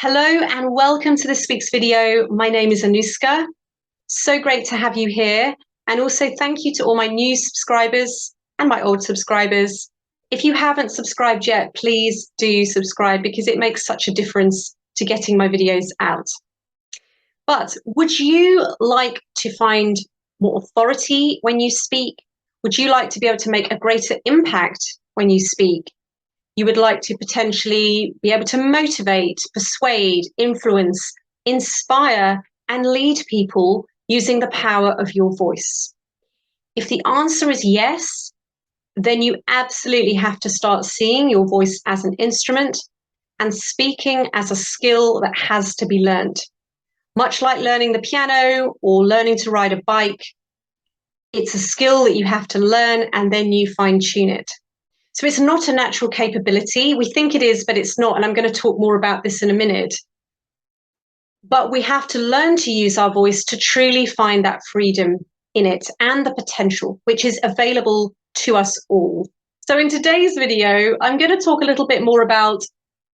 Hello and welcome to this week's video. My name is Anuska. So great to have you here. And also thank you to all my new subscribers and my old subscribers. If you haven't subscribed yet, please do subscribe because it makes such a difference to getting my videos out. But would you like to find more authority when you speak? Would you like to be able to make a greater impact when you speak? You would like to potentially be able to motivate, persuade, influence, inspire, and lead people using the power of your voice. If the answer is yes, then you absolutely have to start seeing your voice as an instrument and speaking as a skill that has to be learned. Much like learning the piano or learning to ride a bike, it's a skill that you have to learn and then you fine-tune it. So it's not a natural capability. We think it is, but it's not. And I'm going to talk more about this in a minute. But we have to learn to use our voice to truly find that freedom in it and the potential, which is available to us all. So in today's video, I'm going to talk a little bit more about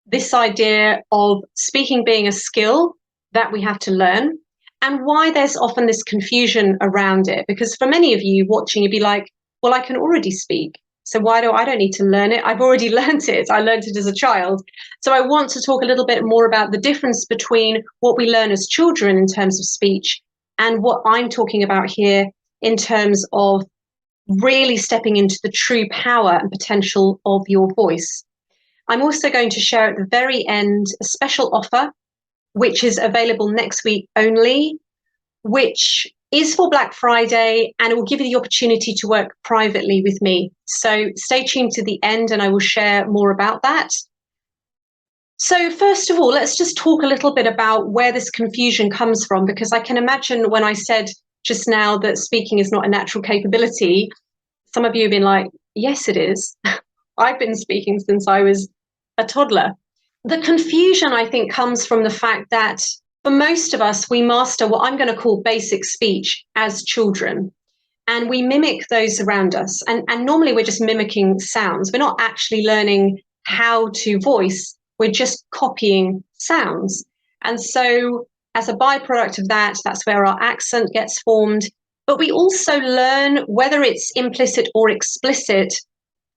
this idea of speaking being a skill that we have to learn and why there's often this confusion around it. Because for many of you watching, you'd be like, well, I can already speak. So I don't need to learn it? I've already learned it. I learned it as a child. So I want to talk a little bit more about the difference between what we learn as children in terms of speech and what I'm talking about here in terms of really stepping into the true power and potential of your voice. I'm also going to share at the very end a special offer, which is available next week only, which is for Black Friday, and it will give you the opportunity to work privately with me. So stay tuned to the end and I will share more about that. So first of all, let's just talk a little bit about where this confusion comes from, because I can imagine when I said just now that speaking is not a natural capability, some of you have been like, yes, it is. I've been speaking since I was a toddler. The confusion, I think, comes from the fact that for most of us, we master what I'm going to call basic speech as children, and we mimic those around us. And normally we're just mimicking sounds. We're not actually learning how to voice. We're just copying sounds. And so as a byproduct of that, that's where our accent gets formed. But we also learn, whether it's implicit or explicit,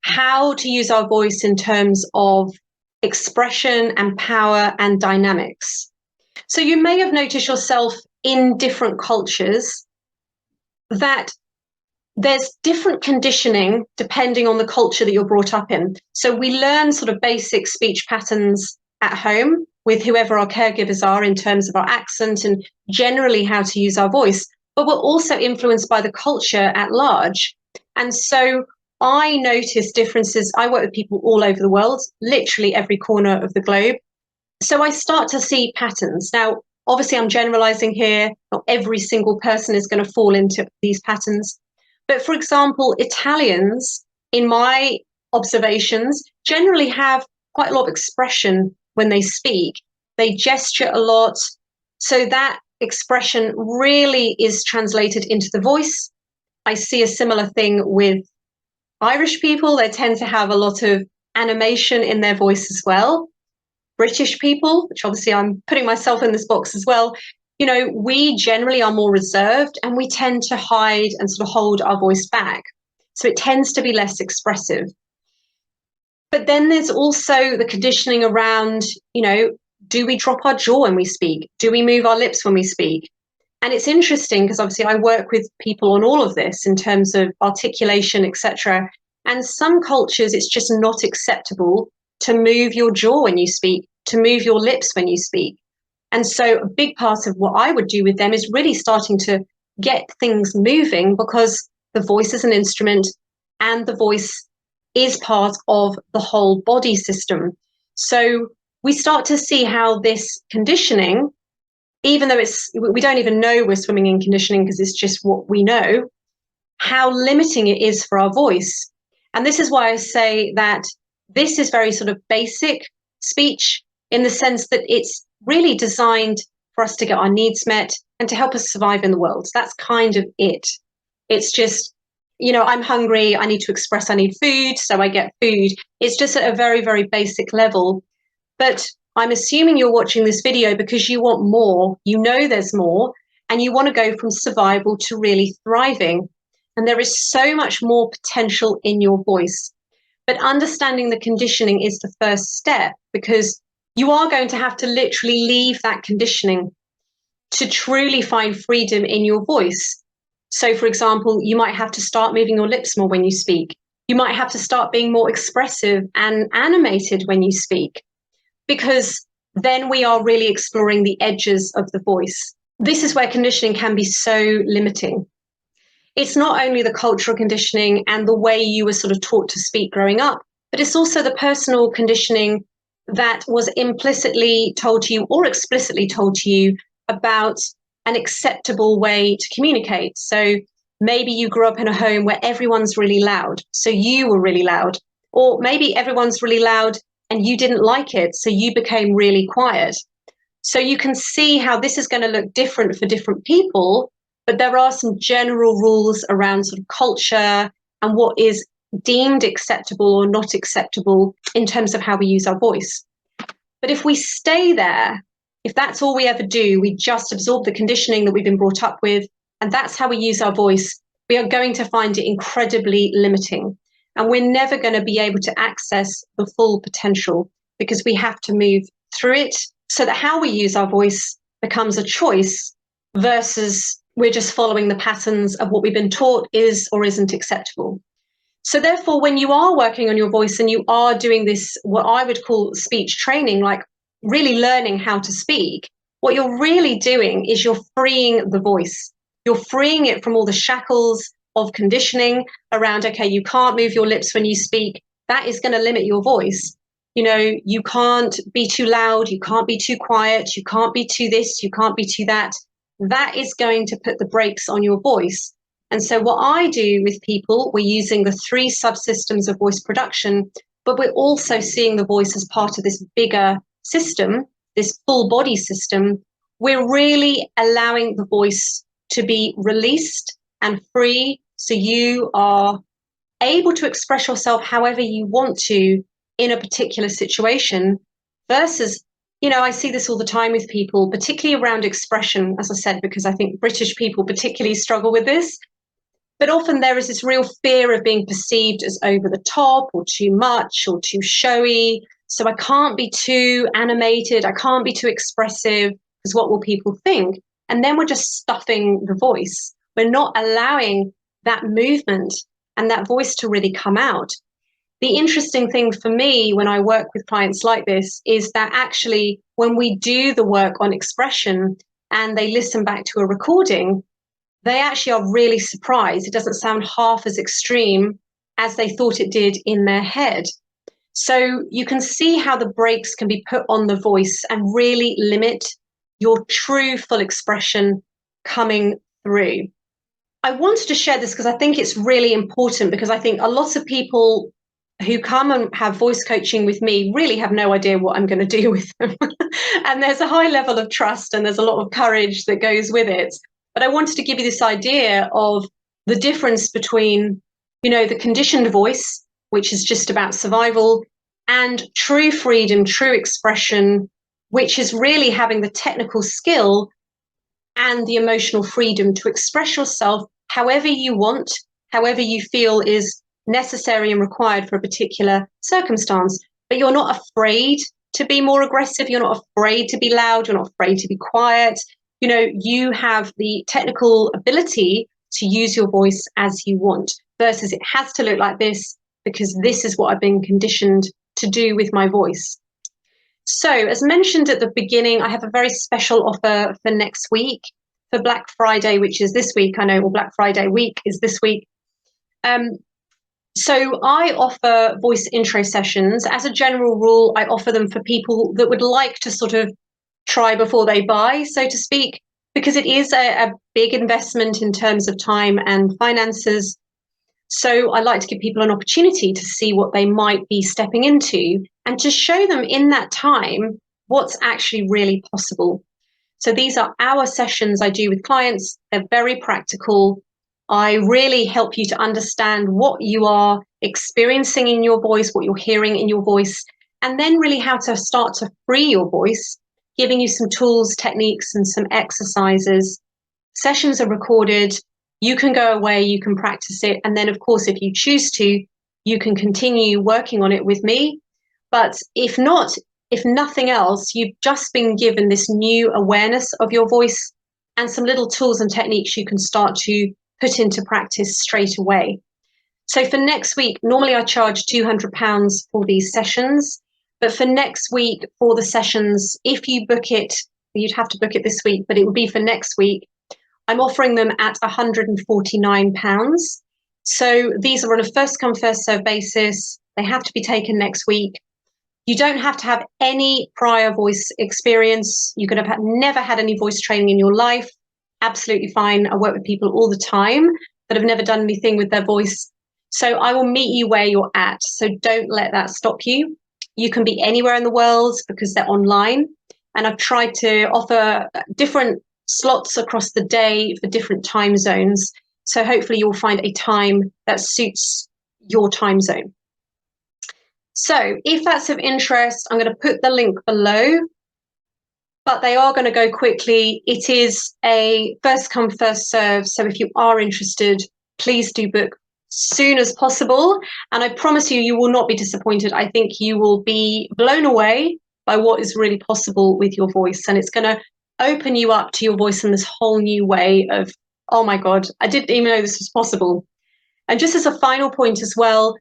how to use our voice in terms of expression and power and dynamics. So you may have noticed yourself in different cultures that there's different conditioning depending on the culture that you're brought up in. So we learn sort of basic speech patterns at home with whoever our caregivers are in terms of our accent and generally how to use our voice, but we're also influenced by the culture at large. And so I notice differences. I work with people all over the world, literally every corner of the globe. So I start to see patterns. Now, obviously, I'm generalizing here. Not every single person is going to fall into these patterns. But for example, Italians, in my observations, generally have quite a lot of expression when they speak. They gesture a lot. So that expression really is translated into the voice. I see a similar thing with Irish people. They tend to have a lot of animation in their voice as well. British people, which obviously I'm putting myself in this box as well, we generally are more reserved and we tend to hide and sort of hold our voice back. So it tends to be less expressive. But then there's also the conditioning around, do we drop our jaw when we speak? Do we move our lips when we speak? And it's interesting because obviously I work with people on all of this in terms of articulation, etc. And some cultures, it's just not acceptable to move your jaw when you speak, to move your lips when you speak. And so a big part of what I would do with them is really starting to get things moving, because the voice is an instrument and the voice is part of the whole body system. So we start to see how this conditioning, even though we don't even know we're swimming in conditioning because it's just what we know, how limiting it is for our voice. And this is why I say that this is very sort of basic speech in the sense that it's really designed for us to get our needs met and to help us survive in the world. That's kind of it. It's just, I'm hungry, I need to express I need food, so I get food. It's just at a very, very basic level. But I'm assuming you're watching this video because you want more, you know there's more, and you want to go from survival to really thriving. And there is so much more potential in your voice. But understanding the conditioning is the first step, because you are going to have to literally leave that conditioning to truly find freedom in your voice. So, for example, you might have to start moving your lips more when you speak. You might have to start being more expressive and animated when you speak, because then we are really exploring the edges of the voice. This is where conditioning can be so limiting. It's not only the cultural conditioning and the way you were sort of taught to speak growing up, but it's also the personal conditioning that was implicitly told to you or explicitly told to you about an acceptable way to communicate. So maybe you grew up in a home where everyone's really loud, so you were really loud. Or maybe everyone's really loud and you didn't like it, so you became really quiet. So you can see how this is going to look different for different people, but there are some general rules around sort of culture and what is deemed acceptable or not acceptable in terms of how we use our voice. But if we stay there, if that's all we ever do, we just absorb the conditioning that we've been brought up with, and that's how we use our voice, we are going to find it incredibly limiting. And we're never going to be able to access the full potential, because we have to move through it so that how we use our voice becomes a choice versus we're just following the patterns of what we've been taught is or isn't acceptable. So therefore, when you are working on your voice and you are doing this, what I would call speech training, like really learning how to speak, what you're really doing is you're freeing the voice. You're freeing it from all the shackles of conditioning around, okay, you can't move your lips when you speak. That is going to limit your voice. You know, you can't be too loud, you can't be too quiet, you can't be too this, you can't be too that. That is going to put the brakes on your voice. And so what I do with people, we're using the 3 subsystems of voice production, but we're also seeing the voice as part of this bigger system, this full body system. We're really allowing the voice to be released and free, so you are able to express yourself however you want to in a particular situation versus, you know, I see this all the time with people, particularly around expression, as I said, because I think British people particularly struggle with this. But often there is this real fear of being perceived as over the top or too much or too showy. So I can't be too animated, I can't be too expressive, because what will people think? And then we're just stuffing the voice. We're not allowing that movement and that voice to really come out. The interesting thing for me when I work with clients like this is that actually when we do the work on expression and they listen back to a recording, they actually are really surprised. It doesn't sound half as extreme as they thought it did in their head. So you can see how the brakes can be put on the voice and really limit your true full expression coming through. I wanted to share this because I think it's really important, because I think a lot of people who come and have voice coaching with me really have no idea what I'm going to do with them. And there's a high level of trust and there's a lot of courage that goes with it. But I wanted to give you this idea of the difference between, you know, the conditioned voice, which is just about survival, and true freedom, true expression, which is really having the technical skill and the emotional freedom to express yourself however you want, however you feel is necessary and required for a particular circumstance. But you're not afraid to be more aggressive. You're not afraid to be loud. You're not afraid to be quiet. You know, you have the technical ability to use your voice as you want, versus it has to look like this because this is what I've been conditioned to do with my voice. So as mentioned at the beginning, I have a very special offer for next week, for Black Friday, which is this week. I know, well, Black Friday week is this week. So I offer voice intro sessions. As a general rule, I offer them for people that would like to sort of try before they buy, so to speak, because it is a big investment in terms of time and finances. So I like to give people an opportunity to see what they might be stepping into and to show them in that time what's actually really possible. So these are our sessions I do with clients. They're very practical. I really help you to understand what you are experiencing in your voice, what you're hearing in your voice, and then really how to start to free your voice, giving you some tools, techniques, and some exercises. Sessions are recorded. You can go away, you can practice it. And then, of course, if you choose to, you can continue working on it with me. But if not, if nothing else, you've just been given this new awareness of your voice and some little tools and techniques you can start to put into practice straight away. So for next week, normally I charge £200 for these sessions. But for next week, for the sessions, if you book it, you'd have to book it this week, but it would be for next week. I'm offering them at £149. So these are on a first come, first serve basis. They have to be taken next week. You don't have to have any prior voice experience. You could have never had any voice training in your life. Absolutely fine. I work with people all the time that have never done anything with their voice. So I will meet you where you're at. So don't let that stop you. You can be anywhere in the world because they're online. And I've tried to offer different slots across the day for different time zones. So hopefully you'll find a time that suits your time zone. So if that's of interest, I'm going to put the link below, but they are going to go quickly. It is a first come, first serve. So if you are interested, please do book soon as possible. And I promise you, you will not be disappointed. I think you will be blown away by what is really possible with your voice. And it's going to open you up to your voice in this whole new way of, oh my God, I didn't even know this was possible. And just as a final point as well,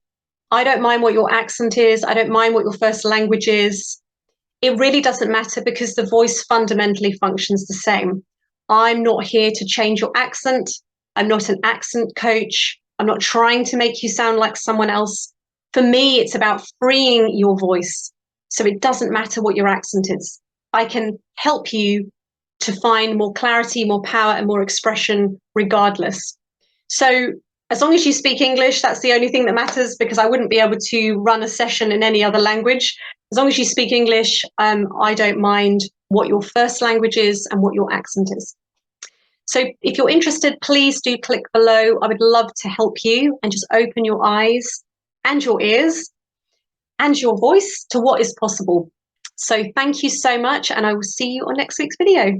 I don't mind what your accent is. I don't mind what your first language is. It really doesn't matter because the voice fundamentally functions the same. I'm not here to change your accent. I'm not an accent coach. I'm not trying to make you sound like someone else. For me, it's about freeing your voice. So it doesn't matter what your accent is. I can help you to find more clarity, more power, and more expression regardless. So as long as you speak English, that's the only thing that matters, because I wouldn't be able to run a session in any other language. As long as you speak English, I don't mind what your first language is and what your accent is. So if you're interested, please do click below. I would love to help you and just open your eyes and your ears and your voice to what is possible. So thank you so much, and I will see you on next week's video.